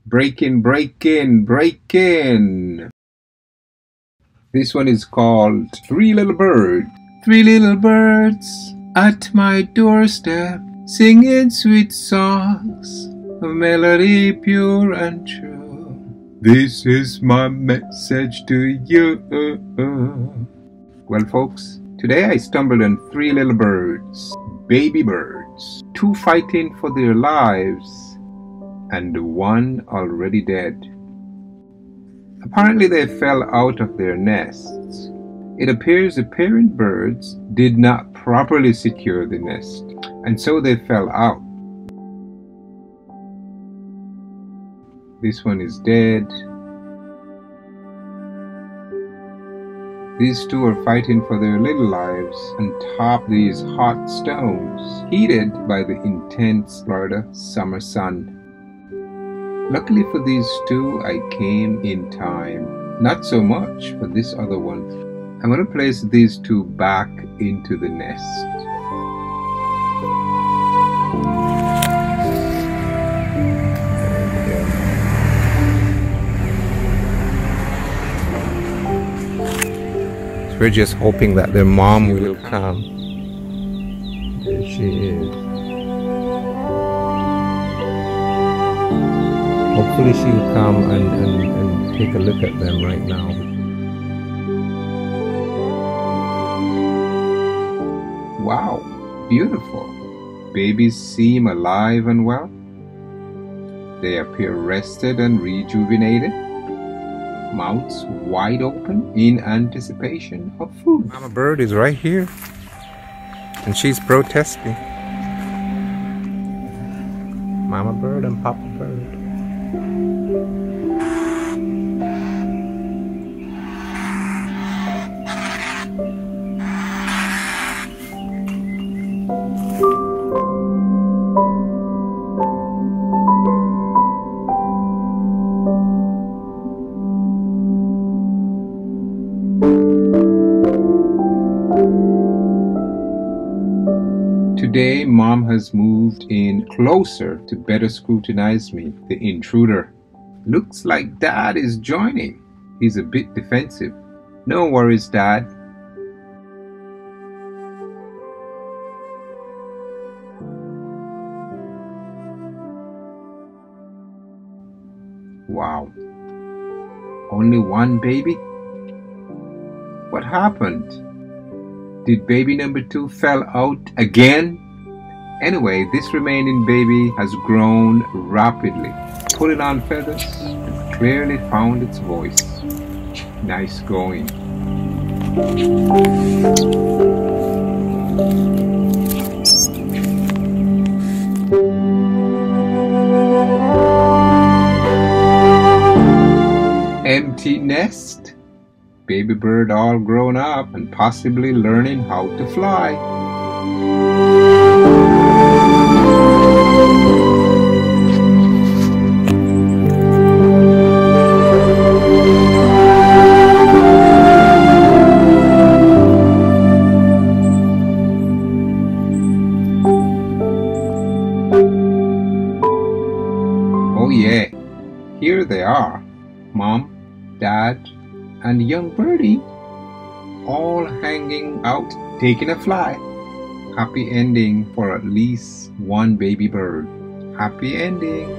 Breaking, breaking, breaking. This one is called Three Little Birds. Three little birds at my doorstep, singing sweet songs of melody pure and true. This is my message to you. Well, folks, today I stumbled on three little birds, baby birds, two fighting for their lives and one already dead. Apparently they fell out of their nests. It appears the parent birds did not properly secure the nest, and so they fell out. This one is dead. These two are fighting for their little lives on top of these hot stones, heated by the intense Florida summer sun. Luckily for these two, I came in time. Not so much for this other one. I'm going to place these two back into the nest. So we're just hoping that their mom will come. There she is. Hopefully she'll come and take a look at them right now. Wow, beautiful. Babies seem alive and well. They appear rested and rejuvenated. Mouths wide open in anticipation of food. Mama bird is right here. And she's protesting. Mama bird and Papa bird. Today, Mom has moved in closer to better scrutinize me, the intruder. Looks like Dad is joining. He's a bit defensive. No worries, Dad. Wow. Only one baby? What happened? Did baby number 2 fell out again? Anyway, this remaining baby has grown rapidly, putting on feathers and clearly found its voice. Nice going. Empty nest. Baby bird all grown up and possibly learning how to fly. Oh yeah, here they are. Mom, Dad, and young birdie all hanging out taking a fly. Happy ending for at least one baby bird. Happy ending.